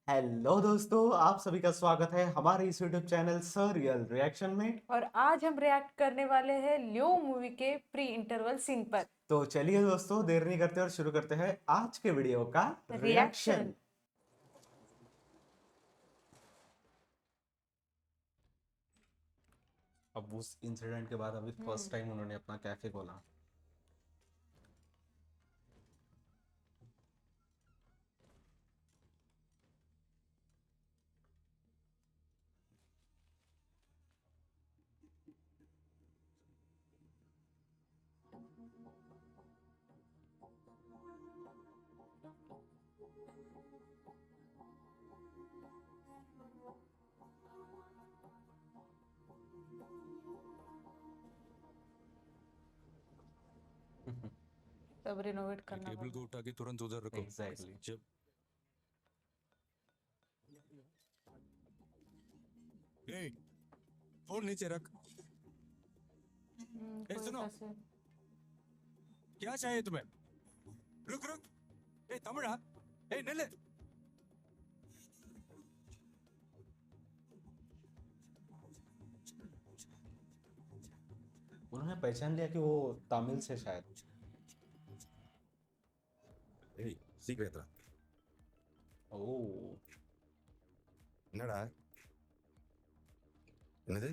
Hello दोस्तों, आप सभी का स्वागत है हमारे इस यूट्यूब चैनल सरियल रिएक्शन में। और आज हम रिएक्ट करने वाले हैं लियो मूवी के प्री इंटरवल सीन पर। तो चलिए दोस्तों, देर नहीं करते और शुरू करते हैं आज के वीडियो का रिएक्शन। रिएक्शन। अब उस इंसिडेंट के बाद अभी फर्स्ट टाइम उन्होंने अपना कैफे खोला। सब रिनोवेट ये करना टेबल को पड़ा। उठा के तुरंत उधर रखो। एग्जैक्टली। जब ए, फोन नीचे रख। ए, कोई सुनो। कैसे क्या चाहिए तुम्हें? रुक रुक। ए तमिड़ा। ए नल्ले। उन्होंने पहचान लिया कि वो तमिल से शायद। ஏய் சீக்கிரம் ஏத்துறா. ओ என்னடா என்னது?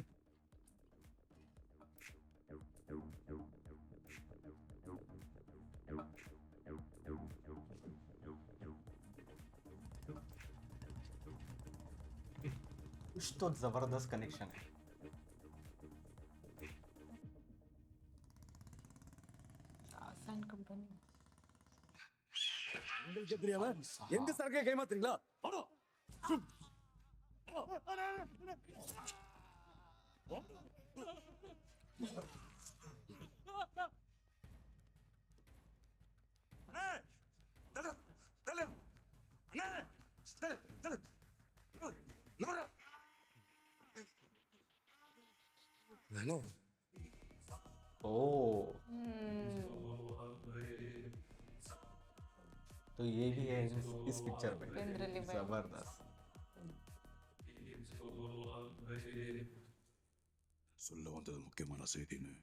कुछ तो जबरदस्त कनेक्शन है। Sign company. உங்களுக்கு தெரியாம எங்க சரக்கை கைமாத்துறீங்களா? நானே ओ तो ये भी है इस पिक्चर में। केंद्र लिबाई। जबरदस्त। சொல்ல வந்தது முக்கியமான செய்தின்னு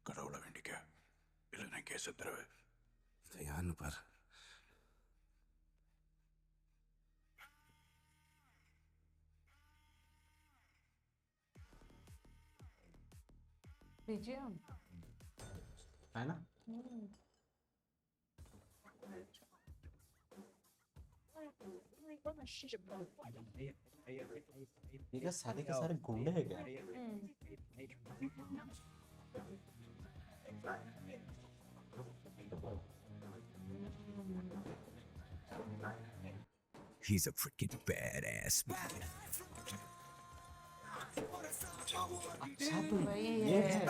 கடவுளை வேண்டிக்க. இல்லை நான் கேச தருவேன். இதை யாருன்னு பாரு. बीजीएम है ना। ये क्या सारे के सारे गुंडे हैं क्या? He's a freaking badass man. अच्छा तो वही ये है। है।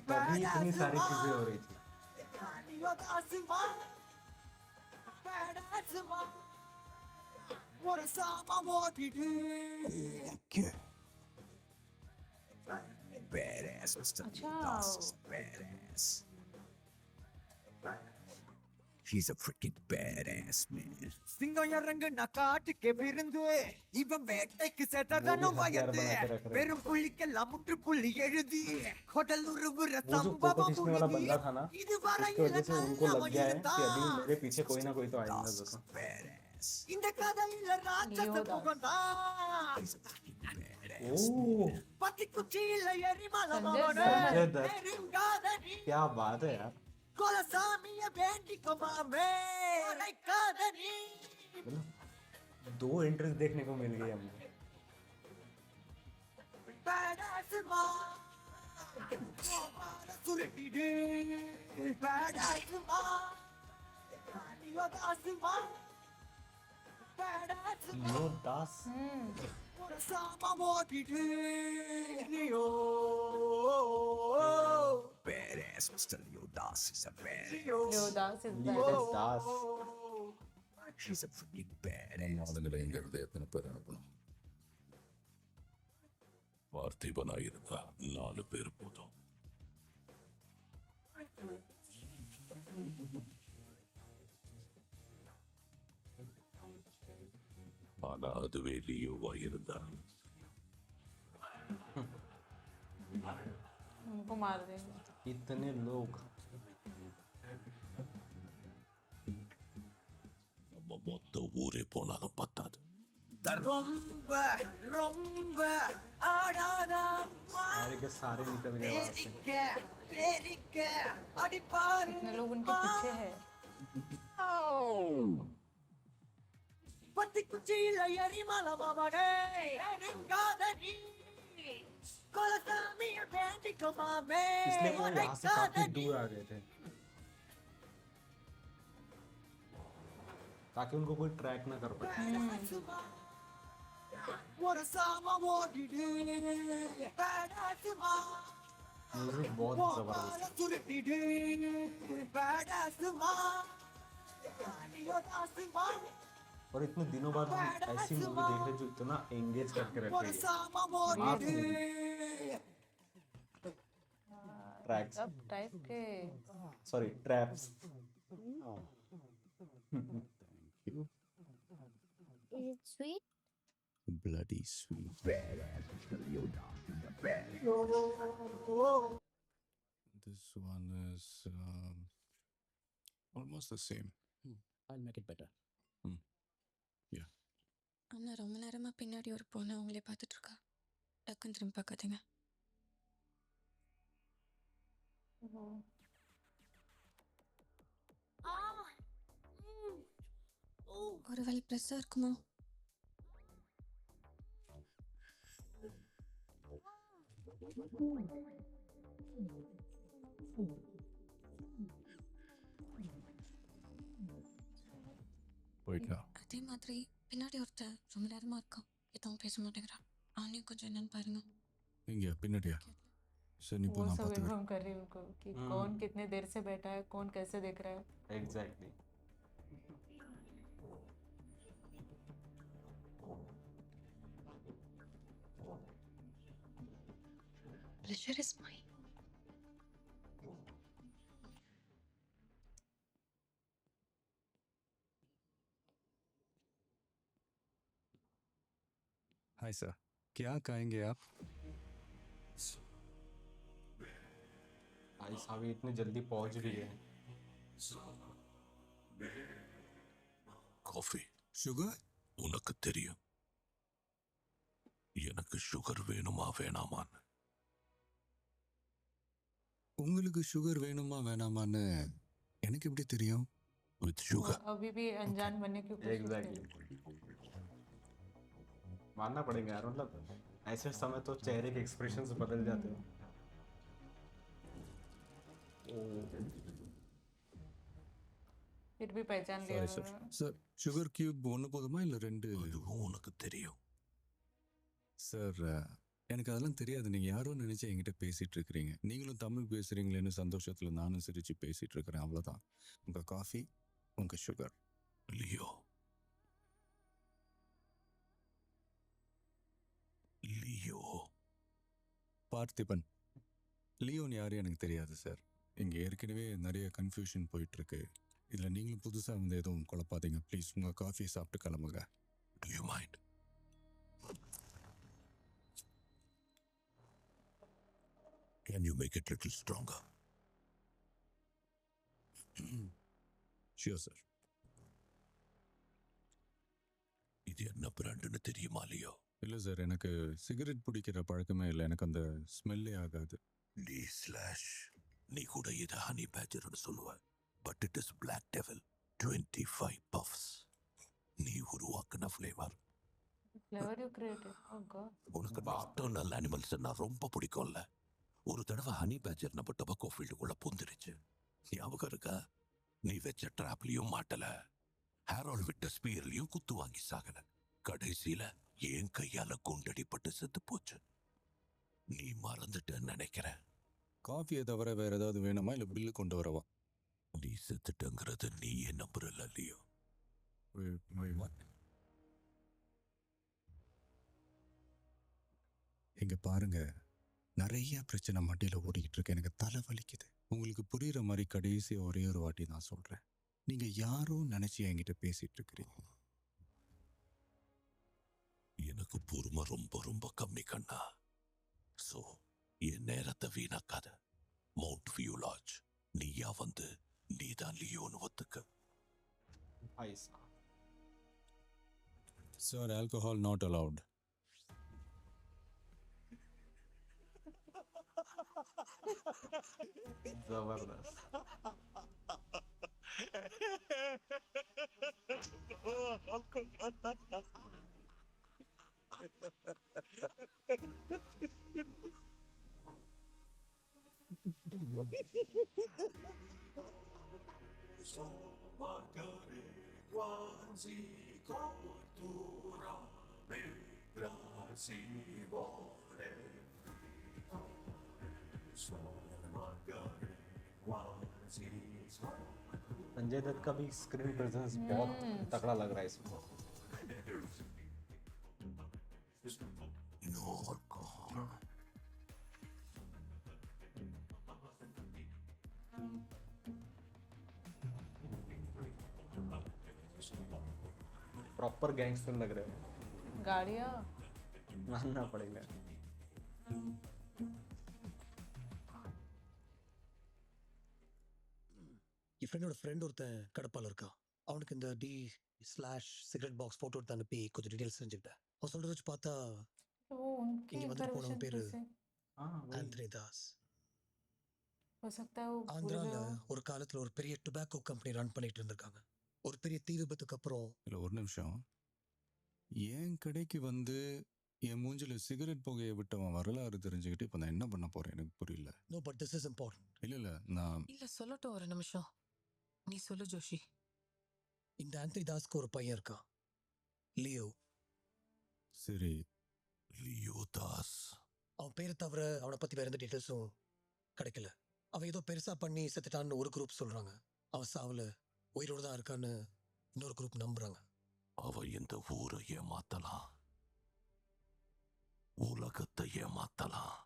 तभी इतनी सारी चीजें हो रही थी। Badass, Mr. अच्छा। Nas is badass. He's a freaking badass man. சிங்கம் இறங்கு நக்காட்டுக்கு விருந்து இவன் வேட்டைக்கு செட்டதனும் वो भी हथियार வயது बना के रख रहे हैं। பெரும் புள்ளிக்கெல்லாம் முற்றுப்புள்ளி எழுதி கொடல் உருவுற वो जो फोटो சம்பவம் खींचने वाला बंदा था ना, இதுவரை उसकी वजह से उनको लग गया है कि अभी मेरे पीछे कोई ना कोई तो आएगा Nas is जैसा। badass. இந்த கதையில ராட்சச லியோதாஸ்। முகம்தான் He's a freaking badass. ओ பத்தி குச்சியில எரிமலை संजय மகனே, संजय दत्त। நெருங்காதடி क्या बात है यार। கொலசாமிய வேண்டிக்கோ மாமே உரைக்காதடி मतलब दो एंट्रीज देखने को मिल गई हमको। Badass man. சுருட்டிடு. Badass man. Badass man. Badass man. लियो दास। ஒரு சாம ஓட்டிடு. Leo. Badass, Mr. Leo Das is a badass. लियोदास is Leo bad. Das. He's a freaking badass. ஆளுங்களை எங்க இருந்து எத்தனை பேர் அனுப்பணும்? பார்த்திபனா இருந்தா 4 பேர் போதும். ஆனா அதுவே லியோவா இருந்தா उनको मार देंगे। इतने लोग நம்ம மொத்த ஊரே போனாலும் பத்தாது. ரொம்ப ரொம்ப ஆடாதா सारे के सारे निकल गए वहां से। तेरिक अடிப்பாரு इतने लोग उनके पीछे है। பத்தி குச்சியில எரிமல மாமனே காதனி கொலசாமி பேண்டிக்கோ மாமே इसलिए वो यहाँ से काफी दूर आ गए थे ताकि उनको कोई ट्रैक ना कर पाए। ஒரு சாம ஓடிடு பேடாசுமா म्यूजिक बहुत जबरदस्त। சுருட்டிடு பேடாசுமா நியோதாசுமா और इतने दिनों बाद हम ऐसी मूवी देख रहे जो इतना एंगेज करके रख ஒரு रही है। சாம ஓடிடு ट्रैक्स सब टाइप के sorry traps. Is it sweet? Bloody sweet. This one is almost the same. I'll make it better. Yeah. ஆனால் ரொம்ப நேரமாக பின்னாடி ஒரு பொண்ணு உங்களே பார்த்துட்டு இருக்கா. டக்குன்னு திரும்பி பார்க்காதீங்க. ஒருவேளை ப்ரெஸ்ஸாக இருக்குமோ? போயிட்டா. அதே மாதிரி பின்னாடி ஒருத்தர் ரொம்ப நேரமாக இருக்கான். எதுவும் பேச மாட்டேங்கிறான். அவனையும் கொஞ்சம் என்னன்னு பாருங்க. இங்க பின்னாடியா? சரி நீ போ, वो நான் सब பார்த்துக்கிறேன். इन्फॉर्म कर रही हूँ उनको कि कौन कितने देर से बैठा है, कौन कैसे देख रहा है। Exactly. Pleasure is mine. Hi sir, क्या कहेंगे आप? भाई साहब ये इतने जल्दी पहुंच भी गए। Coffee sugar? உனக்கு தெரியும் எனக்கு சுகர் வேணுமா வேணாமான்னு. உங்களுக்கு சுகர் வேணுமா வேணாமான்னு எனக்கு எப்படி தெரியும்? வித் वो சுகர் अभी भी अनजान बनने की कोशिश कर रही है। एग्जैक्टली मानना पड़ेगा यार, मतलब ऐसे समय तो चेहरे के एक्सप्रेशंस बदल जाते हैं। फिर भी पहचान लिया Sorry, sir. उन्होंने। சார் சுகர் கியூப் ஒன்று போதுமா இல்லை 2? அதுவும் உனக்கு தெரியும். சார் எனக்கு அதெல்லாம் தெரியாது. நீங்கள் யாரோ நினச்சி என்கிட்ட பேசிகிட்டு இருக்கிறீங்க. நீங்களும் தமிழ் பேசுகிறீங்களேன்னு சந்தோஷத்தில் நானும் சிரித்து பேசிகிட்டு இருக்கிறேன், அவ்வளோதான். உங்கள் காஃபி, உங்கள் சுகர். Leo Leo Parthiban. லியோன் யாரும் எனக்கு தெரியாது சார். இங்கே ஏற்கனவே நிறைய கன்ஃபியூஷன் போயிட்டுருக்கு. இதில் நீங்களும் புதுசாக வந்து எதுவும் குழப்பாதீங்க ப்ளீஸ். உங்கள் காஃபி சாப்பிட்டு கிளம்புங்க. Do you mind? Can you make it little stronger? Sure sir. இது என்ன பிராண்டுன்னு தெரியுமா லியோ? இல்லை சார், எனக்கு சிகரெட் பிடிக்கிற பழக்கமே இல்லை. எனக்கு அந்த ஸ்மெல்லே ஆகாது. டி ஸ்லாஷ் நீ கூட இதை ஹனி பேஜர்னு சொல்லுவ, but it is black devil 25 puffs. நீ உருவாக்குன flavour. Flavor you created. Oh God. உனக்கு நாக்டர்னல் அனிமல்ஸ்னா ரொம்ப பிடிக்கும்ல. ஒரு தடவை ஹனி பேஜர் நம்ம டொபாக்கோ ஃபீல்டுக்குள்ள பூந்துருச்சு. ஞாபகம் இருக்கா? நீ வச்ச ட்ராப்லயும் மாட்டல, ஹேரோல் விட்ட ஸ்பீர்லயும் குத்து வாங்கி சாகல. கடைசியில என் கையால குண்டடிப்பட்டு செத்து போச்சு. நீ மறந்துட்டேன்னு நினைக்கிறேன். காஃபியை தவிர வேறு ஏதாவது வேணுமா, இல்லை பில்லு கொண்டு வரவா? நீ செத்துட்டங்கிறது நீயே நம்புறல லியோ. இங்க பாருங்க, நிறைய பிரச்சனை மண்டியில் ஓடிக்கிட்டு இருக்கு. எனக்கு தலை வலிக்குது. உங்களுக்கு புரியுற மாதிரி கடைசி ஒரே ஒரு வாட்டி நான் சொல்றேன். நீங்க யாரோ நினைச்சு என்கிட்ட பேசிட்டு இருக்கிறீங்க. எனக்கு பொறுமை ரொம்ப ரொம்ப கம்மி கண்ணா. ஸோ என் நேரத்தை வீணாக்காத. மவுண்ட் வியூ லாட்ஜ் நீயா வந்து நீதான் லியோன்னு ஒத்துக்க. भाई साहब Sir, alcohol not allowed. जबरदस्त. संजय दत्त का भी स्क्रीन प्रेजेंस बहुत तगड़ा लग रहा है इसमें. No alcohol. प्रॉपर गैंगस्टर लग रहे हैं. गाड़ियाँ मानना पड़ेगा. என் ஃப்ரெண்டோட ஃப்ரெண்ட் ஒருத்தன் கடப்பால இருக்கான். அவனுக்கு இந்த D/cigarette பாக்ஸ் போட்டோ எடுத்து அனுப்பி கொஞ்சம் டீடைல்ஸ் தெரிஞ்சுக்கிட்டேன். அவன் சொல்றத வச்சு பார்த்தா वो उनकी இங்க வந்துட்டு போனவன் इन्फॉर्मेशन பேரு कैसे हाँ वही. ஆந்தனி தாஸ். हो सकता है वो भूल ஆந்திரால गए हो. ஒரு காலத்துல ஒரு பெரிய டொபாக்கோ கம்பெனி ரன் பண்ணிட்டு இருந்திருக்காங்க. ஒரு பெரிய தீ விபத்துக்கு அப்புறம் இல்லை ஒரு நிமிஷம். என் கடைக்கு வந்து என் மூஞ்சில சிகரெட் புகையை விட்டவன் வரலாறு தெரிஞ்சுக்கிட்டு இப்போ நான் என்ன பண்ண போறேன் எனக்கு புரியல. No but this is important. இல்லை நான் இல்ல சொல்லட்டும் ஒரு நிமிஷம். நீ சொல்லு ஜோஷி. இந்த ஆந்தனி தாஸ்க்கு ஒரு பையன் இருக்கான், லியோ. சரி. லியோ தாஸ். அவன் பேரை தவிர அவனை பத்தி வேற எந்த டீடைல்ஸும் கிடைக்கல. அவன் ஏதோ பெருசா பண்ணி செத்துட்டான்னு ஒரு குரூப் சொல்றாங்க. அவன் சாவுல உயிரோட தான் இருக்கான்னு இன்னொரு குரூப் நம்புறாங்க. அவ இந்த ஊரை ஏமாத்தலாம், உலகத்தை ஏமாத்தலாம்,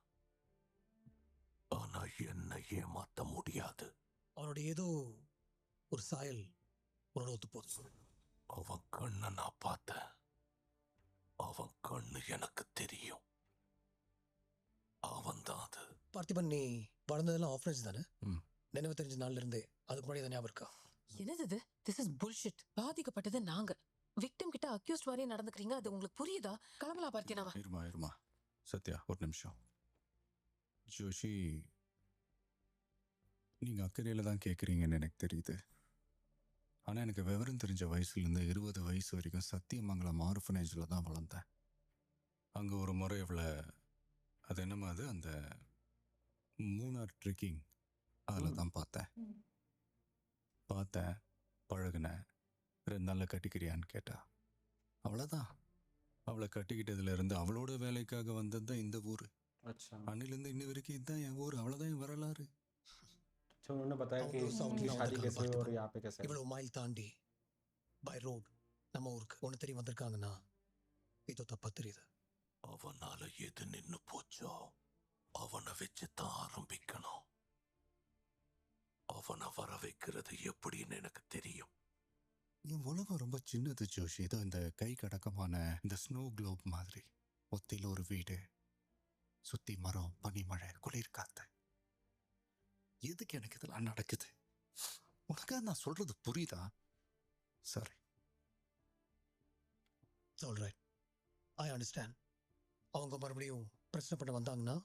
ஆனா என்ன ஏமாத்த முடியாது. அவனோட ஏதோ ஒரு சாயல் உன்னோட ஒத்து போகுது. அவன் கண்ணை நான் பார்த்தேன். அவன் கண்ணு எனக்கு தெரியும். அவன் தான் அது. பார்த்திபன், நீ வளர்ந்ததெல்லாம் ஆஃப்ரேஜ் தானே? ம். நினைவு தெரிஞ்ச நாள்ல இருந்தே அதுக்கு முன்னாடி ஞாபகம் இருக்கா? என்னது இது? This is bullshit. பாதிக்கப்பட்டது நாங்க. விக்டிம் கிட்ட அக்யூஸ்ட் மாதிரியே நடந்துக்கிறீங்க. அது உங்களுக்கு புரியுதா? கிளம்பலாம் பார்த்தியா நாம. இருமா சத்யா ஒரு நிமிஷம். ஜோஷி, நீங்க அக்கறையில தான் கேட்குறீங்கன்னு எனக்கு தெரியுது. ஆனால் எனக்கு விவரம் தெரிஞ்ச வயசுலேருந்து 20 வயசு வரைக்கும் சத்தியமங்கலம் ஆர்ஃபனேஜில் தான் வளர்ந்தேன். அங்கே ஒரு முறை இவ்வளோ அது என்னமா அது அந்த மூணார் ட்ரெக்கிங் அதில் தான் பார்த்தேன். பழகுனேன். 2 நாளில் கட்டிக்கிறியான்னு கேட்டா. அவ்வளோதான். அவளை கட்டிக்கிட்டதுலேருந்து அவளோட வேலைக்காக வந்தது தான் இந்த ஊர். अच्छा. அன்னிலேருந்து இன்ன வரைக்கும் இதுதான் என் ஊர். அவ்வளோதான் என் வரலாறு. अच्छा उन्होंने बताया कि हम तो साउथ उनकी में शादी होता कैसे हुई और पार्थिबन। यहाँ पे कैसे. இவ்வளவு மைல் தாண்டி பை ரோட் நம்ம ஊருக்கு ஒன்று தெரிய வந்திருக்காங்கன்னா இதோ தப்பா தெரியுது. அவனால எது நின்னு போச்சோ அவனை வச்சு தான் ஆரம்பிக்கணும். அவனை வர வைக்கிறது எப்படின்னு எனக்கு தெரியும். என் உலகம் ரொம்ப சின்னது ஜோஷி. ஏதோ இந்த கை கடக்கமான இந்த ஸ்னோ குளோப் மாதிரி. ஒத்தியில் ஒரு வீடு, சுத்தி மரம், பனிமழை, குளிர் காத்து. எதுக்கு எனக்கு இதெல்லாம் நடக்குது? உனக்கு நான் சொல்றது புரியுதா? சரி, ஆல் ரைட், ஐ அண்டர்ஸ்டாண்ட். அவங்க மறுபடியும் பிரச்சனை பண்ண வந்தாங்கன்னா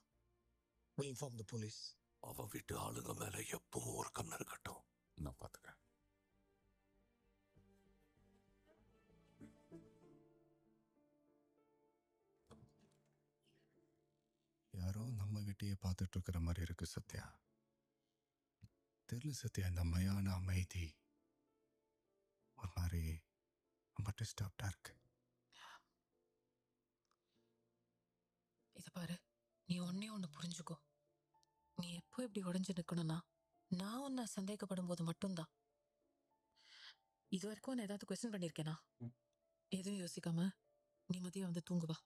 we inform the police. அவன் வீட்டு ஆளுங்க மேல எப்பவும் ஒரு கண்ணு இருக்கட்டும். நான் பார்த்துக்கிறேன். யாரோ நம்ம வீட்டையே பார்த்துட்டு இருக்கிற மாதிரி இருக்கு சத்யா. தெரியல சத்யா, இந்த மயான அமைதி ஒரு மாதிரி ரொம்ப டிஸ்டர்ப்டா இருக்கு. இத பாரு, நீ ஒண்ணு புரிஞ்சுக்கோ. நீ எப்போ இப்படி உடைஞ்சு நிக்கணும்னா நான் உன்னை சந்தேகப்படும் போது மட்டும்தான். இது வரைக்கும் நான் ஏதாவது கொஸ்டின் பண்ணிருக்கேனா? எதுவும் யோசிக்காம நிம்மதியா வந்து தூங்குவா.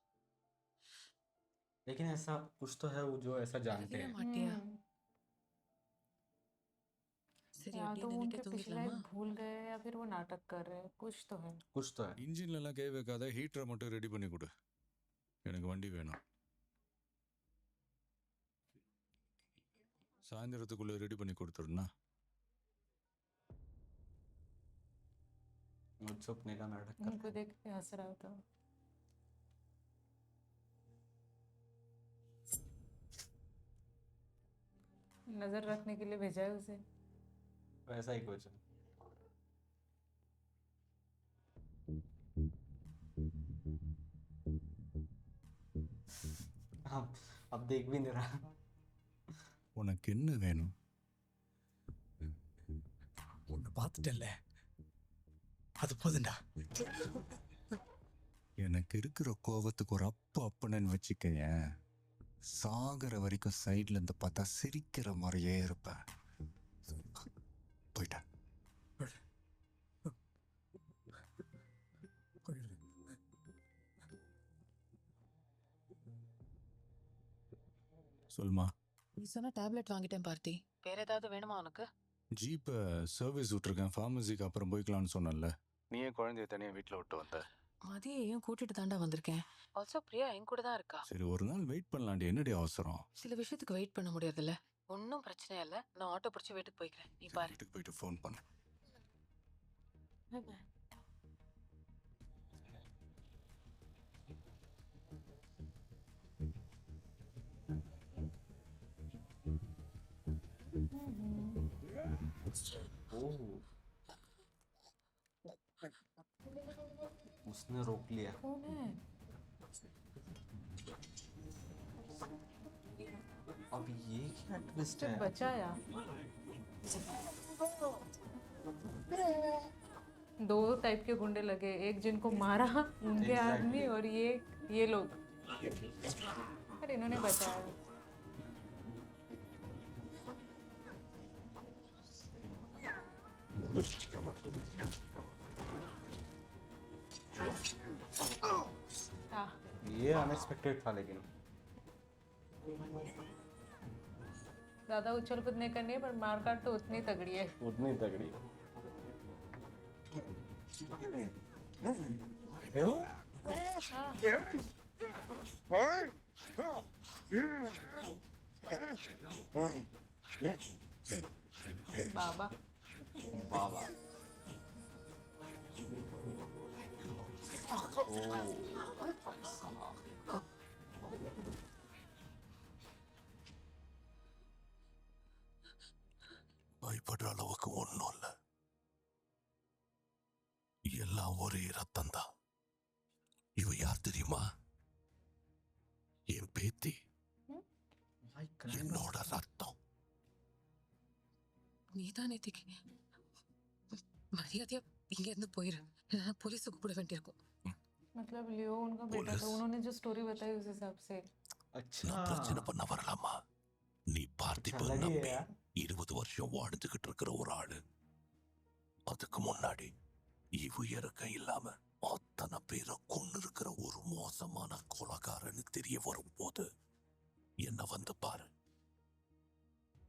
लेकिन ऐसा कुछ तो है वो जो ऐसा जानते வரவே हैं. மாட்டியா? சரி, या அப்படியே तो वो நின்னுட்டே उनके पिछला தூங்கிடலாமா? एक भूल गए या फिर वो नाटक कर रहे हैं, कुछ तो है. कुछ तो है. இன்ஜின்ல எல்லாம் கை வைக்காத, ஹீட்டரை மட்டும் ரெடி பண்ணி கொடு. எனக்கு வண்டி வேணும். சாயந்தரத்துக்குள்ள ரெடி பண்ணி கொடுத்துருண்ணா. चुपने का नाटक कर उनको देख के हंस रहा था। नजर रखने के लिए भेजा है उसे। वैसा ही कुछ है। अब देख भी नहीं रहा। உனக்கு என்ன வேணும்? உன்னை பார்த்துட்டேன்ல, அது போதுண்டா. எனக்கு இருக்கிற கோவத்துக்கு ஒரு அப்பன்னு வச்சுக்கேன். சாகர வரைக்கும் சைட்ல இருந்து பார்த்தா சிரிக்கிற மாதிரியே இருப்பேன். போயிட்டேன். சொல்மா. நீ சொன்ன டேப்லெட் வாங்கிட்டேன் பார்த்தி. வேற ஏதாவது வேணுமா உனக்கு? ஜீப்பை சர்வீஸ் விட்டுருக்கேன். ஃபார்மசிக்கு அப்புறம் போய்க்கலாம்னு சொன்னல. நீ ஏன் குழந்தைய தனியாக வீட்டில் விட்டு வந்த? மதியையும் கூட்டிட்டு தாண்டா வந்திருக்கேன். ஆல்சோ பிரியா என் கூட தான் இருக்கா. சரி, ஒரு நாள் வெயிட் பண்ணலாண்டி. என்னடி அவசரம்? சில விஷயத்துக்கு வெயிட் பண்ண முடியாதுல்ல. ஒன்றும் பிரச்சனை இல்லை. நான் ஆட்டோ பிடிச்சி வீட்டுக்கு போய்க்கிறேன். நீ பாரு. வீட்டுக்கு போயிட்டு ஃபோன் பண்ணு. उसने रोक लिया। कौन है? अब ये क्या ट्विस्ट जब है? बचाया। दो टाइप के गुंडे लगे, एक जिनको मारा उनके Exactly. आदमी, और ये लोग। पर इन्होंने बचाया। हाँ, ये अनएक्सपेक्टेड था लेकिन। ज्यादा उछल कूद नहीं करनी है, पर मार काट तो उतनी तगड़ी है। उतनी तगड़ी। बाबा। बाबा। பயப்படுற அளவுக்கு ஒன்றும் இல்லை. எல்லாம் ஒரே ரத்தம் தான். இவ யார் தெரியுமா? என் பேத்தி. என்னோட ரத்தம். நீதான் நேத்திக்கு மரியாதையா இங்க இருந்து போயிரு. நான் போலீஸை கூப்பிட வேண்டியிருக்கும். मतलब लियो उनका बेटा था, उन्होंने जो स्टोरी बताई उस हिसाब से। अच्छा। நான் பிரச்சனை பண்ண வரலாமா? நீ பார்த்திப अच्छा लगी है நம்பி यार। 20 வருஷம் வாழ்ந்துகிட்டு இருக்கிற ஒரு ஆளு. அதுக்கு முன்னாடி இவு இறக்கம் இல்லாம அத்தனை பேரை கொண்டு இருக்கிற ஒரு மோசமான கொலைகாரன்னு தெரிய வரும் போது என்ன வந்து பாரு.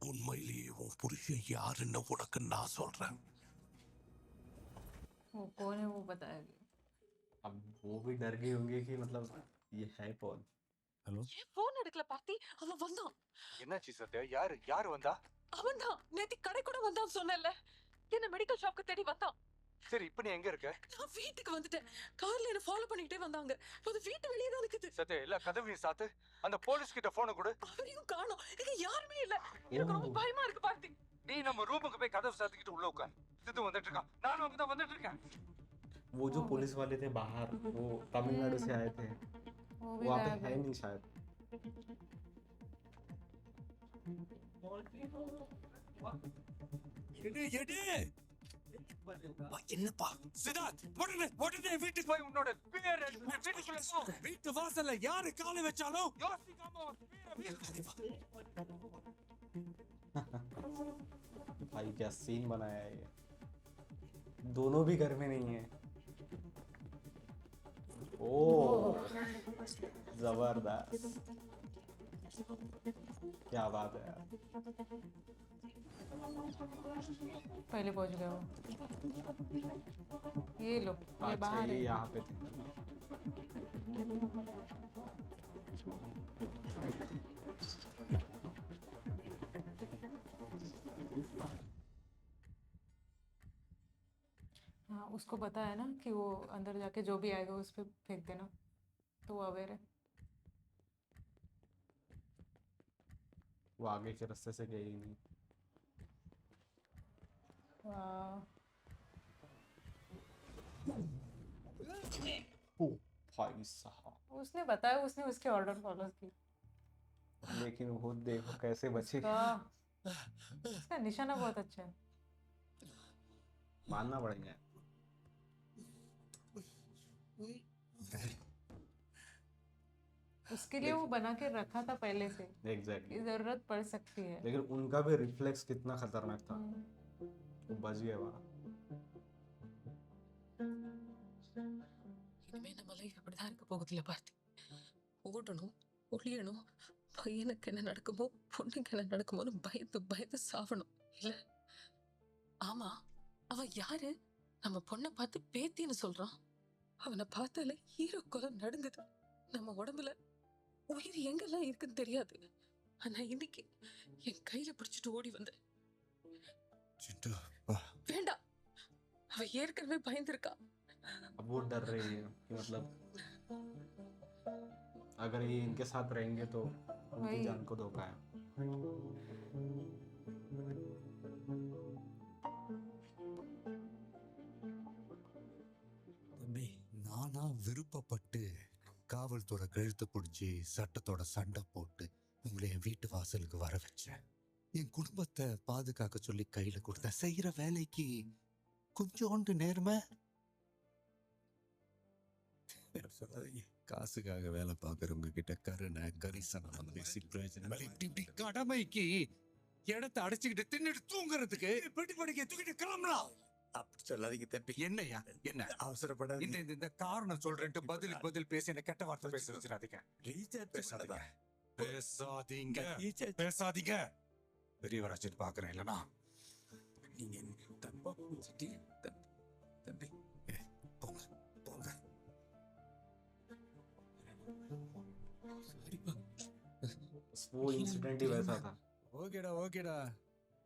உண்மையிலேயே உன் புருஷன் யாருன்னு உனக்கு நான் சொல்றேன். वो कौन है वो बताएगी। अब वो भी डर गई होंगी कि मतलब ये है कौन। ஹலோ, ஏன் போன் எடுக்கல பார்த்தி? அவன் வந்தான். என்னாச்சு சத்யா? யாரு வந்தா? அவன் தான் நேத்தி கடை கூட வந்தான்னு சொன்னேன்ல. என்ன மெடிக்கல் ஷாப்க்கு தேடி வந்தான். சரி, இப்போ நீ எங்க இருக்க? நான் வீட்டுக்கு வந்துட்டேன். கார்ல என்ன ஃபாலோ பண்ணிட்டே வந்தாங்க. அது வீட்டு வெளியே தான் இருக்குது. சத்யா, எல்லா கதவையும் சாத்து. அந்த போலீஸ் கிட்ட போனை கொடு. அவரையும் காணோம். இங்க யாருமே இல்ல. எனக்கு ரொம்ப பயமா இருக்கு பார்த்தி. நீ நம்ம ரூமுக்கு போய் கதவு சாத்திக்கிட்டு உள்ள உட்கார். சித்து வந்துட்டு இருக்கான். நானும் அங்கதான் வந்துட்டு இருக்கேன். वो जो पुलिस वाले थे बाहर, वो तमिलनाडु से आए थे। वो भी वहाँ पे गायब है है। नहीं शायद। என்னப்பா சித்தார்த், உடனே வீட்டுக்கு போய் உன்னோட பேர் வீட்டுக்குள்ள போ. வீட்டு வாசல்ல யாரு காலை வச்சாலும் யோசிக்காம ஒரு பேரை भाई क्या सीन बनाया है ये। दोनों भी घर में नहीं है। ओ जबरदस्त, क्या बात है यार। पहले पहुंच गए वो। ये लो, ये अच्छा बाहर ये है। यहाँ पे थे। हाँ, उसको पता है ना कि वो अंदर जाके जो भी आएगा उस पे फेंक देना, तो वो अवेयर है। वो आगे के रास्ते से गई ही नहीं। वाह, ओ भाई साहब, उसने बताया उसने उसके ऑर्डर फॉलो की। लेकिन वो देखो कैसे बची। इसका निशाना बहुत अच्छा है। मानना पड़ेगा। उसके लिए वो बना के रखा था पहले से एग्जैक्टली। कि जरूरत पड़ सकती है। लेकिन उनका भी रिफ्लेक्स कितना खतरनाक था, हम्म, वो बच गया वहाँ। இனிமே நம்ம லைஃப் இப்படிதான் இருக்க போகுதுல பார்த்தி. ஓடணும், ஒளியணும், பையனுக்கு என்ன நடக்குமோ பொண்ணுக்கு என்ன நடக்குமோன்னு பயந்து பயந்து சாவணும் இல்ல? ஆமா, அவன் யாரு? நம்ம பொண்ணை பார்த்து பேத்தின்னு சொல்றான். அவனை பார்த்தாலே ஹீரோ குலம் நடுங்குது. நம்ம உடம்புல உயிர் எங்கெல்லாம் இருக்குன்னு தெரியாது. ஆனா இன்னைக்கு என் கையில பிடிச்சிட்டு ஓடி வந்த. चिंटू वाह வேண்டாம், அவ ஏற்கனவே பயந்துருக்கா. अब वो डर रही है कि मतलब अगर ये इनके साथ रहेंगे तो उनकी वही। जान को धोखा है। தம்பி நானா விருப்பப்பட்டு காவல்துறை கழுத்து பிடிச்சி சட்டத்தோட சண்டை போட்டு உங்களை என் வீட்டு வாசலுக்கு வர வச்சேன். என் குடும்பத்தை பாதுகாக்க சொல்லி கையில கொடுத்த செய்யற வேலைக்கு கொஞ்சோண்டு நேர்மை. காசுக்காக வேலை பார்க்கறவங்க கிட்ட கருணை கரிசனம் பேசி பிரயோஜனம் இல்லை. இப்படி இப்படி கடமைக்கு இடத்தை அடைச்சுக்கிட்டு தின்னுட்டு தூங்குறதுக்கு பெட்டி படிக்க தூக்கிட்டு கிளம்பலாம். அப்படி சொல்லாதீங்க தம்பி. என்னையா என்ன அவசரப்படாதீங்க. இந்த இந்த- இந்த காரணம் சொல்றேன்ட்டு பதிலுக்கு பதில் பேசி என்ன கெட்ட வார்த்தை பேச வச்சிடாதீங்க. ரீசார்ஜ் பேசாதீங்க பண்ணதா? பேசாதீங்க ரீசார்ஜ் பேசாதீங்க. பெரியவராச்சிட்டு பாக்குறேன் இல்லனா நீங்க தப்பா புரிஞ்சுட்டீங்க தம்பி. போங்க போங்க. சரிப்பா. वो इंसिडेंट ही वैसा था। ஓகேடா ஓகேடா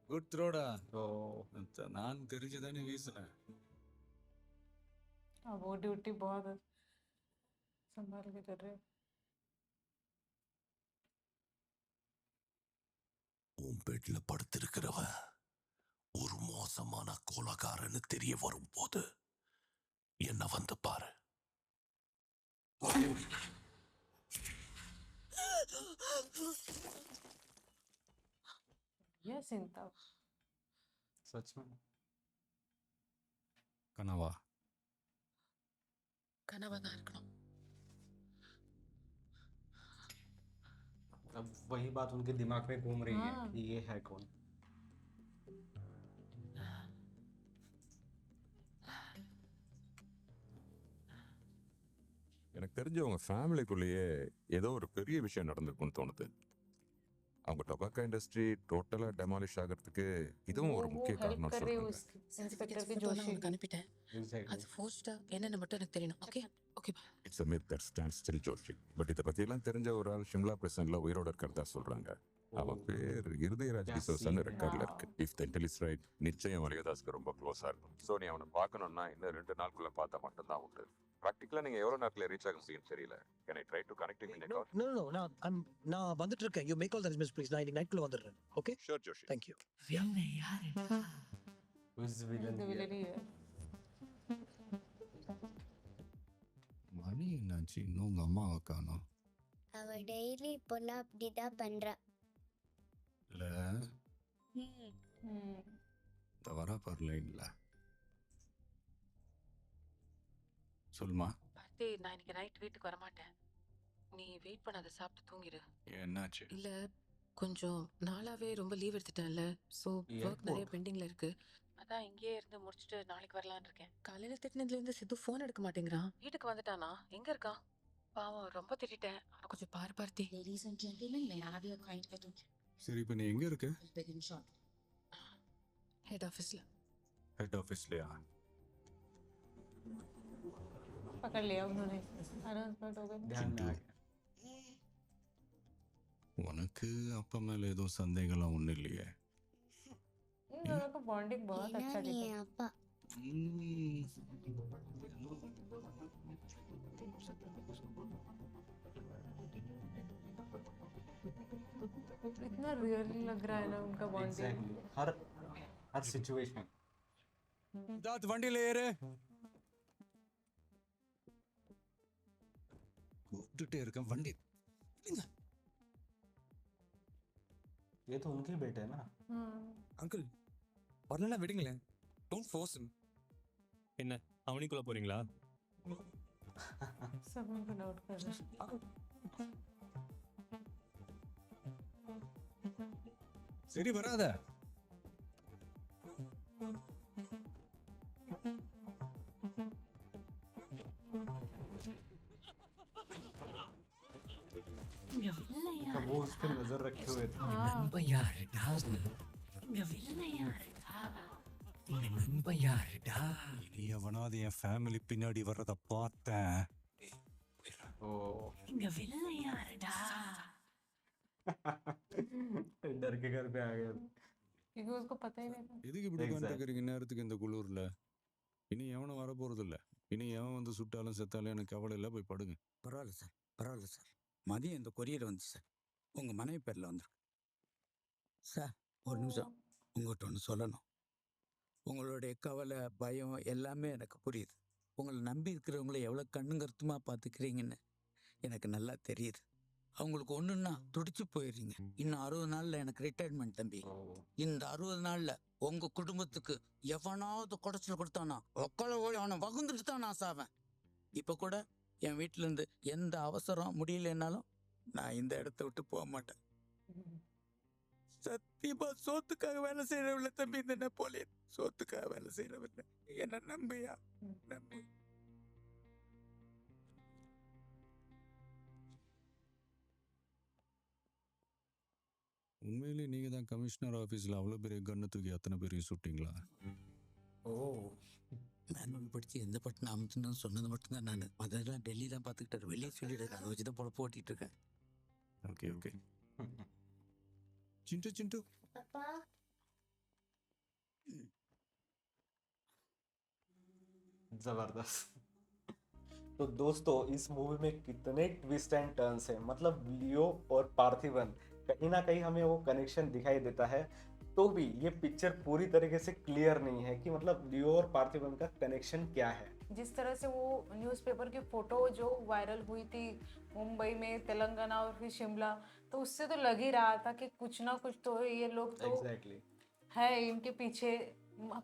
குட் த்ரோடா. तो நான் தெரிஞ்சுதானே வீசுனேன். अब वो ड्यूटी बहुत संभाल के कर रहे हैं। உன் பெட்ல படுத்திருக்கிறவன் ஒரு மோசமான கொலைகாரன்னு தெரிய வரும்போது என்ன வந்து பாரு. ये सीन था। सच में கனவா கனவா தான் இருக்கணும். अब वही बात उनके दिमाग में घूम रही है हाँ। कि ये है कौन। எனக்கு தெரிஞ்ச உங்க ஃபேமிலிக்குள்ளேயே ஏதோ ஒரு பெரிய விஷயம் நடந்திருக்கும்னு தோணுது. அவங்க டொபாக்கோ இண்டஸ்ட்ரி டோட்டலா டெமாலிஷ் ஆகிறதுக்கு இதுவும் ஒரு वो முக்கிய हेल्प காரணம் कर रही है சொல்றாங்க. उस इंस्पेक्टर की Certificates जोशी உனக்கு அனுப்பிட்டேன். एग्जैक्टली। அது ஃபோர்ஸ்டா என்னன்னு மட்டும் எனக்கு தெரியணும். ஓகே ஓகே பா. It's a myth that stands still Joshi. But இதை பத்தியெல்லாம் தெரிஞ்ச ஒரு ஆள் ஷிம்லா பிரசன்ட்ல உயிரோட இருக்கிறதா சொல்றாங்க. அவன் பேர் இருதயராஜ் டிசோசான்னு ரெக்கார்ட்ல இருக்கு. If the Intel is right நிச்சயம் மரியாதாஸ்க்கு ரொம்ப க்ளோஸா இருக்கும். ஸோ நீ அவனை பார்க்கணும்னா இன்னும் 2 நாளுக்குள்ள பார்த்தா மட்டும்தான் உண்டு. ப்ராக்டிக்கலா நீங்க எவ்வளவு நேரத்துல ரீச் ஆக முடியும்னு தெரியல. Can I try to connect in No, no, no, நான் வந்துட்டு இருக்கேன். You make all the arrangements please. நான் இன்னைக்கு நைட்ல வந்துடுறேன். Okay sure Joshi. Thank you. Who is the villain the here? villain ही है। மணி என்னாச்சு இன்னும் உங்க அம்மாவை காணோம்? அவ டெய்லி இப்போல்லாம் அப்படிதான் பண்றா. இல்ல हम्म, இந்த வரா பாரு லைன்ல. சொல்லுமா பார்த்தி, நான் இன்னைக்கு நைட் வீட்டுக்கு வர மாட்டேன். நீ வெயிட் பண்ணாத, சாப்பிட்டு தூங்கிடு. என்னாச்சு? இல்ல கொஞ்சம் நாளாவே ரொம்ப லீவ் எடுத்துட்டேன்ல. ஸோ ஒர்க் நிறைய பெண்டிங்ல இருக்கு. அதான் இங்கேயே இருந்து முடிச்சுட்டு நாளைக்கு வரலான்னு இருக்கேன். காலையில திட்டினதுல இருந்து சித்து ஃபோன் எடுக்க மாட்டேங்கிறான். வீட்டுக்கு வந்துட்டானா? எங்க இருக்கான்? பாவம், ரொம்ப திட்டிட்டேன். அவனை கொஞ்சம் பாரு பார்த்தி. Ladies and gentlemen, may I have your kind attention? சரி இப்போ நீ எங்க இருக்க? Begin shot. ஹெட் ஆஃபீஸ்ல. ஹெட் ஆஃபீஸ்லயா? पकड़ लिया उन्होंने। अनाउंसमेंट हो गई। ध्यान में आ गया। உனக்கு அப்பா மேல எதுவும் சந்தேகம்லாம் ஒன்றும் இல்லையே? इन दोनों का बॉन्डिंग बहुत ஏன்னா अच्छा நீ दिखा என் அப்பா. ம். इतना रियल लग रहा है ना उनका बॉन्डिंग एग्जैक्टली हर सिचुएशन सिद्धार्थ வண்டியில ஏறு. கூப்பிட்டுட்டே இருக்கேன் வண்டி. ये तो उनके बेटे है ना. அங்கிள் வரலன்னா விடுங்களேன். Don't force him. என்ன அவனிக்குள்ள போறீங்களா? सब उनको डाउट कर रहे हैं. சரி வராத. तो वो उस पर नजर रखे हुए थे. हाँ நண்பன் யாருடா? இங்க வில்லை யாருடா? இந்த நண்பன் யாருடா? நீ எவனாவது என் ஃபேமிலி பின்னாடி வர்றத பார்த்தேன். ओ இங்க வில்லை யாருடா? डर के घर पे आ गया. क्योंकि उसको पता ही नहीं था. எதுக்கு இப்படி Exactly. உட்காந்துருக்கிறீங்க நேரத்துக்கு இந்த குளூர்ல? இனி எவனும் வர போறது இல்ல. இனி எவன் வந்து சுட்டாலும் செத்தாலும் எனக்கு கவலை இல்லை. போய் படுங்க. பரவாயில்ல சார், பரவாயில்ல சார். மதியம் இந்த கொரியர் வந்து சார், உங்கள் மனைவி பேரில் வந்துருக்கு சார். ஒரு நிமிஷம் உங்கள்கிட்ட ஒன்று சொல்லணும். உங்களுடைய கவலை, பயம் எல்லாமே எனக்கு புரியுது. உங்களை நம்பி இருக்கிறவங்கள எவ்வளோ கண்ணுங்கருத்துமாக பார்த்துக்கிறீங்கன்னு எனக்கு நல்லா தெரியுது. அவங்களுக்கு ஒன்றுன்னா துடிச்சு போயிடுறீங்க. இன்னும் 60 நாளில் எனக்கு ரிட்டையர்மெண்ட் தம்பி. இந்த 60 நாளில் உங்கள் குடும்பத்துக்கு எவனாவது குடைச்சல் கொடுத்தானா ஒக்கலை ஓடி அவனை வகுந்துட்டு தான் நான் சாவேன். இப்போ கூட என் வீட்டிலேருந்து எந்த அவசரம் முடியலன்னாலும் நான் இந்த இடத்த விட்டு போக மாட்டேன். சத்தியமா சோத்துக்காக வேலை செய்யறவில்லை தம்பி இந்த நெப்போலியன். சோத்துக்காக வேலை செய்யறவில்லை. என்ன நம்பியா நம்பு. உண்மையிலே நீங்க தான் கமிஷனர் ஆஃபீஸில் அவ்வளோ பெரிய கண்ணை தூக்கி அத்தனை பேரையும் சுட்டிங்களா? ஓ, மேனுவல் படித்து எந்த பட்டன் அமுத்துன்னு சொன்னது மட்டும்தான் நான். அதெல்லாம் டெல்லி தான் பார்த்துக்கிட்டாரு. வெளியே சொல்லிடுறேன். அதை வச்சு தான் பொழப்பு ஓட்டிட்டு இருக்கேன். Okay okay. चिंटू चिंटू அப்பா जबरदस्त. तो दोस्तों इस मूवी में कितने ट्विस्ट एंड टर्न्स हैं. मतलब लियो और पार्थिवन कहीं ना कहीं हमें वो कनेक्शन दिखाई देता है. तो भी ये पिक्चर पूरी तरीके से क्लियर नहीं है कि मतलब लियो और पार्थिवन का कनेक्शन क्या है. जिस तरह से वो न्यूज़पेपर की फोटो जो वायरल हुई थी मुंबई में, तेलंगाना और फिर शिमला, तो उससे तो लग ही रहा था कि कुछ ना कुछ तो ये लोग तो एग्जैक्टली. है इनके पीछे.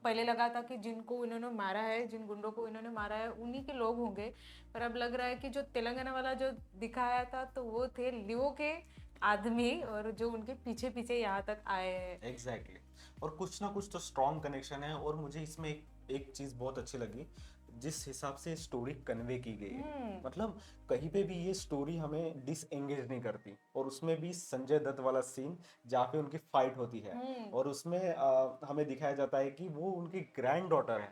पहले लगा था कि जिनको इन्होंने मारा है, जिन गुंडों को इन्होंने मारा है उन्हीं के लोग होंगे, पर अब लग रहा है कि जो तेलंगाना वाला जो दिखाया था तो वो थे लियो के आदमी और जो उनके पीछे पीछे यहाँ तक आए हैं. एग्जैक्टली. और कुछ ना कुछ तो स्ट्रॉन्ग कनेक्शन है. और मुझे इसमें एक चीज बहुत अच्छी लगी जिस हिसाब से स्टोरी कन्वे की गई है. मतलब कहीं पे भी ये स्टोरी हमें डिसएंगेज नहीं करती. और उसमें भी संजय दत्त वाला सीन जहाँ पे उनकी फाइट होती है और उसमें हमें दिखाया जाता है कि वो उनकी ग्रैंड डॉटर है.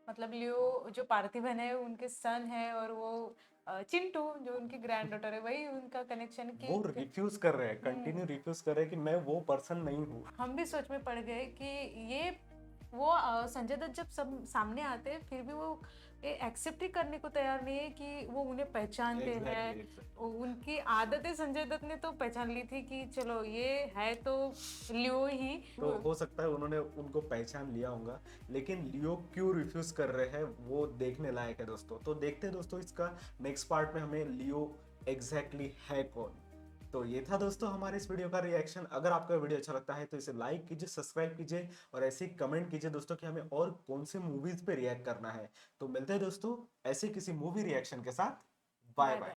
मतलब लियो जो पार्थिवन है उनके सन है और वो चिंटू जो उनकी ग्रैंड डॉटर है, वही उनका कनेक्शन की वो रिफ्यूज कर रहे हैं, कंटिन्यू रिफ्यूज कर रहे हैं कि मैं वो पर्सन नहीं हूँ. हम भी सोच में पड़ गए कि ये वो संजय दत्त जब सब सामने आते हैं फिर भी वो एक्सेप्ट ही करने को तैयार नहीं है कि वो उन्हें पहचानते हैं. उनकी आदतें संजय दत्त ने तो पहचान ली थी कि चलो ये है तो लियो ही. तो हो सकता है उन्होंने उनको पहचान लिया होगा, लेकिन लियो क्यों रिफ्यूज कर रहे हैं वो देखने लायक है दोस्तों. तो देखते हैं दोस्तों इसका नेक्स्ट पार्ट में हमें लियो एग्जैक्टली है कौन. तो ये था दोस्तों हमारे इस वीडियो का रिएक्शन. अगर आपका वीडियो अच्छा लगता है तो इसे लाइक कीजिए, सब्सक्राइब कीजिए और ऐसे ही कमेंट कीजिए दोस्तों कि हमें और कौन से मूवीज पे रिएक्ट करना है. तो मिलते हैं दोस्तों ऐसे किसी मूवी रिएक्शन के साथ. Bye bye.